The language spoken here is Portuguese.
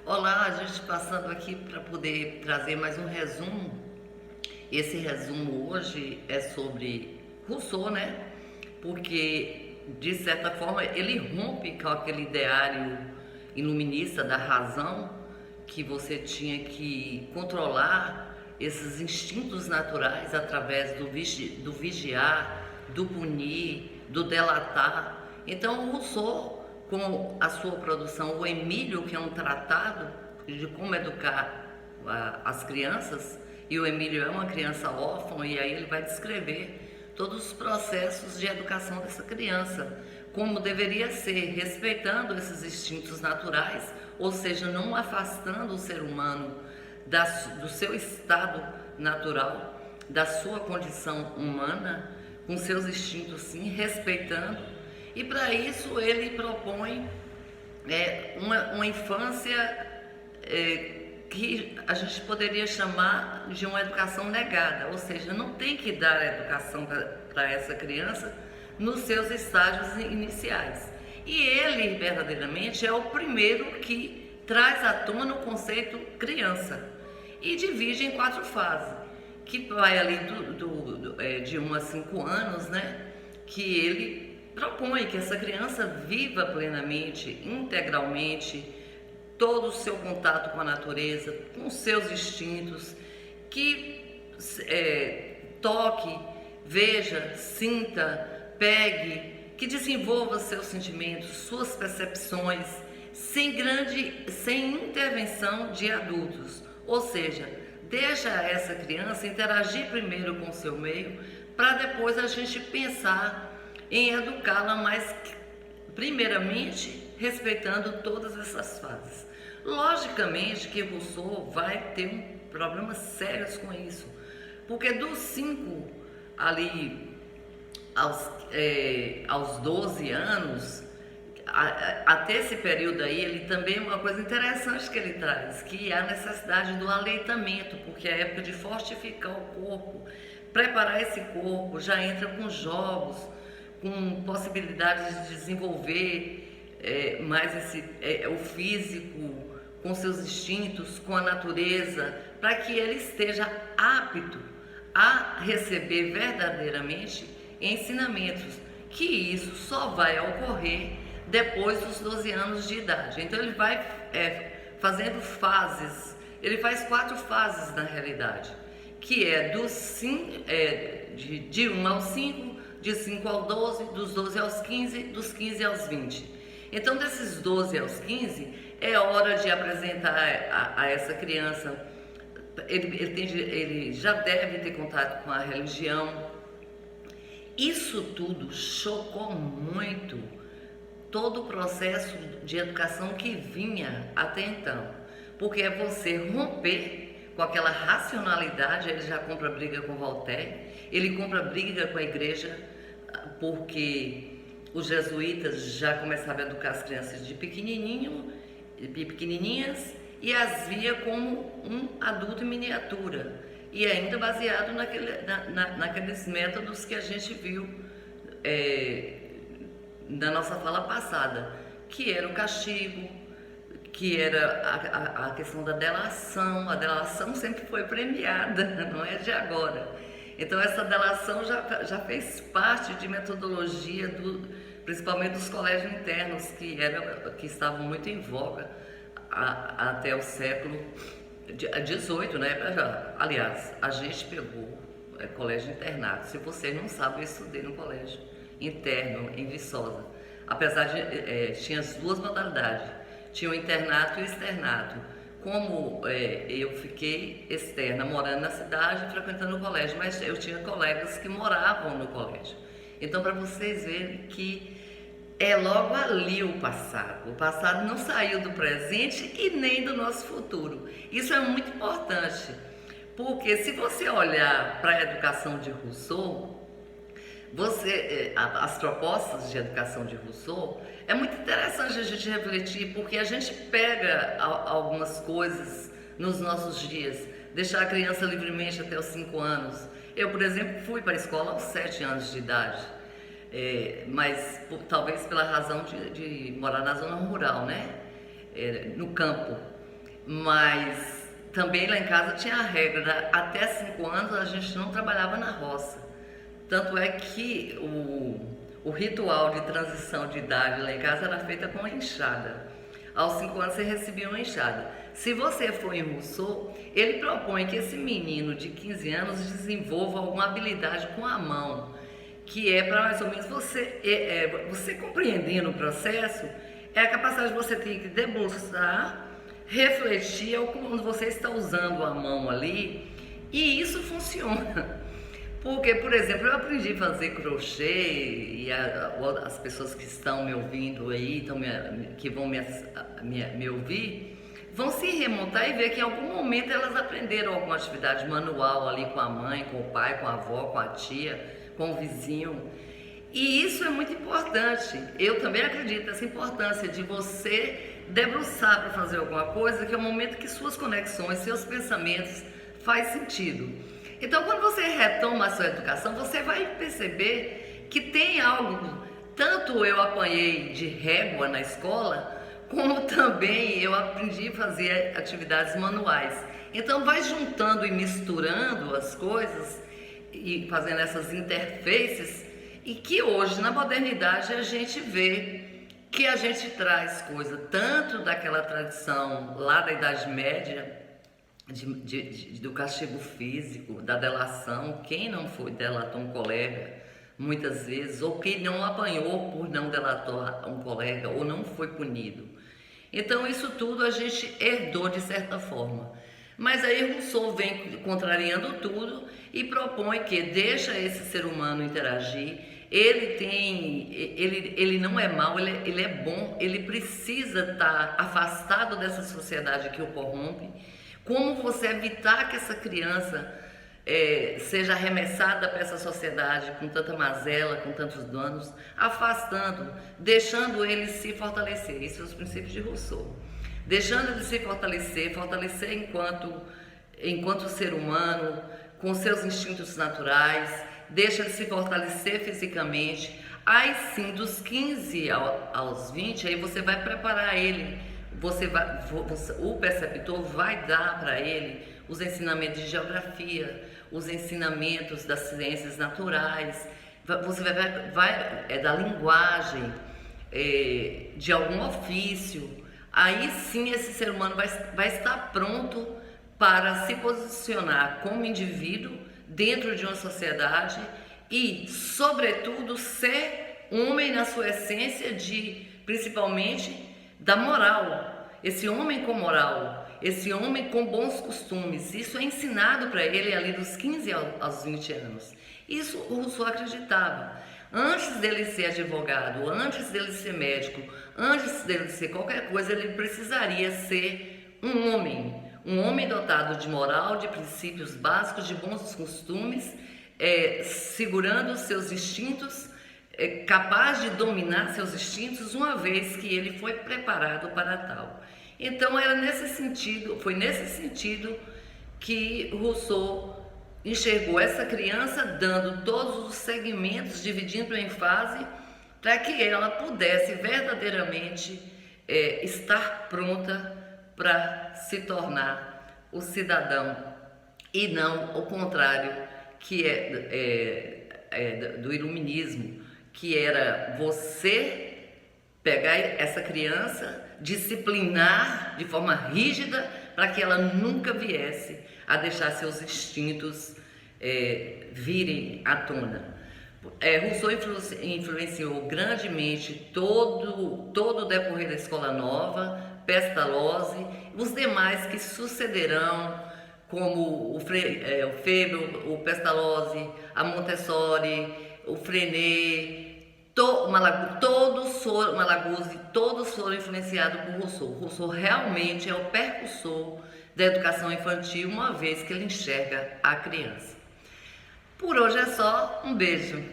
Olá, a gente passando aqui para poder trazer mais um resumo. Esse resumo hoje é sobre Rousseau, né? Porque, de certa forma, ele rompe com aquele ideário iluminista da razão, que você tinha que controlar esses instintos naturais através do vigiar, do punir, do delatar. Então, Rousseau, com a sua produção O Emílio, que é um tratado de como educar as crianças, e o Emílio é uma criança órfã, e aí ele vai descrever todos os processos de educação dessa criança, como deveria ser, respeitando esses instintos naturais, ou seja, não afastando o ser humano do seu estado natural, da sua condição humana, com seus instintos sim, respeitando. E para isso ele propõe uma infância que a gente poderia chamar de uma educação negada, ou seja, não tem que dar a educação para essa criança nos seus estágios iniciais. E ele verdadeiramente é o primeiro que traz à tona o conceito criança e divide em 4 fases, que vai ali de 1 a 5 anos, né? Que ele propõe que essa criança viva plenamente, integralmente, todo o seu contato com a natureza, com os seus instintos, que toque, veja, sinta, pegue, que desenvolva seus sentimentos, suas percepções, sem intervenção de adultos. Ou seja, deixa essa criança interagir primeiro com o seu meio, para depois a gente pensar em educá-la, mas primeiramente respeitando todas essas fases. Logicamente que Rousseau vai ter problemas sérios com isso, porque dos 5 ali aos 12 anos, até esse período aí, ele também, uma coisa interessante que ele traz, que é a necessidade do aleitamento, porque é a época de fortificar o corpo, preparar esse corpo, já entra com jogos, com possibilidades de desenvolver mais o físico, com seus instintos, com a natureza, para que ele esteja apto a receber verdadeiramente ensinamentos, que isso só vai ocorrer depois dos 12 anos de idade. Então ele vai fazendo fases, ele faz 4 fases na realidade, que é de 1 ao 5, de 5 ao 12, dos 12 aos 15, dos 15 aos 20. Então, desses 12 aos 15, é hora de apresentar a essa criança, ele já deve ter contato com a religião. Isso tudo chocou muito todo o processo de educação que vinha até então, porque é você romper com aquela racionalidade. Ele já compra briga com Voltaire, ele compra briga com a igreja, porque os jesuítas já começavam a educar as crianças de pequenininhas e as via como um adulto em miniatura, e ainda baseado naqueles métodos que a gente viu na nossa fala passada, que era o castigo, que era a questão da delação. A delação sempre foi premiada, não é de agora. Então essa delação já fez parte de metodologia, principalmente dos colégios internos, que estavam muito em voga até o século XVIII, né? Aliás, a gente pegou colégio internato. Se vocês não sabem, eu estudei no colégio interno em Viçosa. Apesar de tinha as 2 modalidades, tinha o internato e o externato. Como eu fiquei externa, morando na cidade, frequentando o colégio, mas eu tinha colegas que moravam no colégio. Então, para vocês verem que é logo ali o passado não saiu do presente e nem do nosso futuro. Isso é muito importante, porque se você olhar para a educação de Rousseau, as propostas de educação de Rousseau, é muito interessante a gente refletir, porque a gente pega algumas coisas nos nossos dias, deixar a criança livremente até os 5 anos. Eu, por exemplo, fui para a escola aos 7 anos de idade, mas talvez pela razão de morar na zona rural, né? No campo. Mas também lá em casa tinha a regra, até 5 anos a gente não trabalhava na roça. Tanto é que o ritual de transição de idade lá em casa era feita com a enxada. Aos 5 anos você recebia uma enxada. Se você for em Rousseau, ele propõe que esse menino de 15 anos desenvolva alguma habilidade com a mão, que é para mais ou menos você compreendendo o processo, é a capacidade de você ter que debruçar, refletir quando você está usando a mão ali, e isso funciona. Porque, por exemplo, eu aprendi a fazer crochê e as pessoas que estão me ouvindo aí, que vão me ouvir, vão se remontar e ver que em algum momento elas aprenderam alguma atividade manual ali com a mãe, com o pai, com a avó, com a tia, com o vizinho. E isso é muito importante. Eu também acredito nessa importância de você debruçar para fazer alguma coisa, que é o momento que suas conexões, seus pensamentos faz sentido. Então, quando você retoma a sua educação, você vai perceber que tem algo, tanto eu apanhei de régua na escola, como também eu aprendi a fazer atividades manuais. Então, vai juntando e misturando as coisas e fazendo essas interfaces, e que hoje, na modernidade, a gente vê que a gente traz coisa tanto daquela tradição lá da Idade Média, do castigo físico, da delação. Quem não foi delatou um colega muitas vezes, ou quem não apanhou por não delatar um colega, ou não foi punido. Então isso tudo a gente herdou de certa forma. Mas aí Rousseau vem contrariando tudo e propõe que deixa esse ser humano interagir. Ele não é mau, ele é bom, ele precisa estar afastado dessa sociedade que o corrompe. Como você evitar que essa criança seja arremessada para essa sociedade com tanta mazela, com tantos danos, afastando, deixando ele se fortalecer. Esses são os princípios de Rousseau. Deixando ele se fortalecer enquanto ser humano, com seus instintos naturais, deixa ele se fortalecer fisicamente. Aí sim, dos 15 aos 20, aí você vai preparar ele. O preceptor vai dar para ele os ensinamentos de geografia, os ensinamentos das ciências naturais, você vai da linguagem, de algum ofício. Aí sim esse ser humano vai estar pronto para se posicionar como indivíduo dentro de uma sociedade e, sobretudo, ser homem na sua essência, principalmente da moral. Esse homem com moral, esse homem com bons costumes, isso é ensinado para ele ali dos 15 aos 20 anos. Isso o Rousseau acreditava. Antes dele ser advogado, antes dele ser médico, antes dele ser qualquer coisa, ele precisaria ser um homem dotado de moral, de princípios básicos, de bons costumes, segurando seus instintos, capaz de dominar seus instintos, uma vez que ele foi preparado para tal. Então foi nesse sentido que Rousseau enxergou essa criança, dando todos os segmentos, dividindo em fase, para que ela pudesse verdadeiramente estar pronta para se tornar o cidadão, e não o contrário, que do iluminismo, que era você pegar essa criança, disciplinar de forma rígida para que ela nunca viesse a deixar seus instintos virem à tona. Rousseau influenciou grandemente todo o decorrer da Escola Nova, Pestalozzi, os demais que sucederão, como o Febro, o Pestalozzi, a Montessori, o Freinet, Malaguzzi, todos foram influenciados por Rousseau. Rousseau realmente é o percussor da educação infantil, uma vez que ele enxerga a criança. Por hoje é só, um beijo.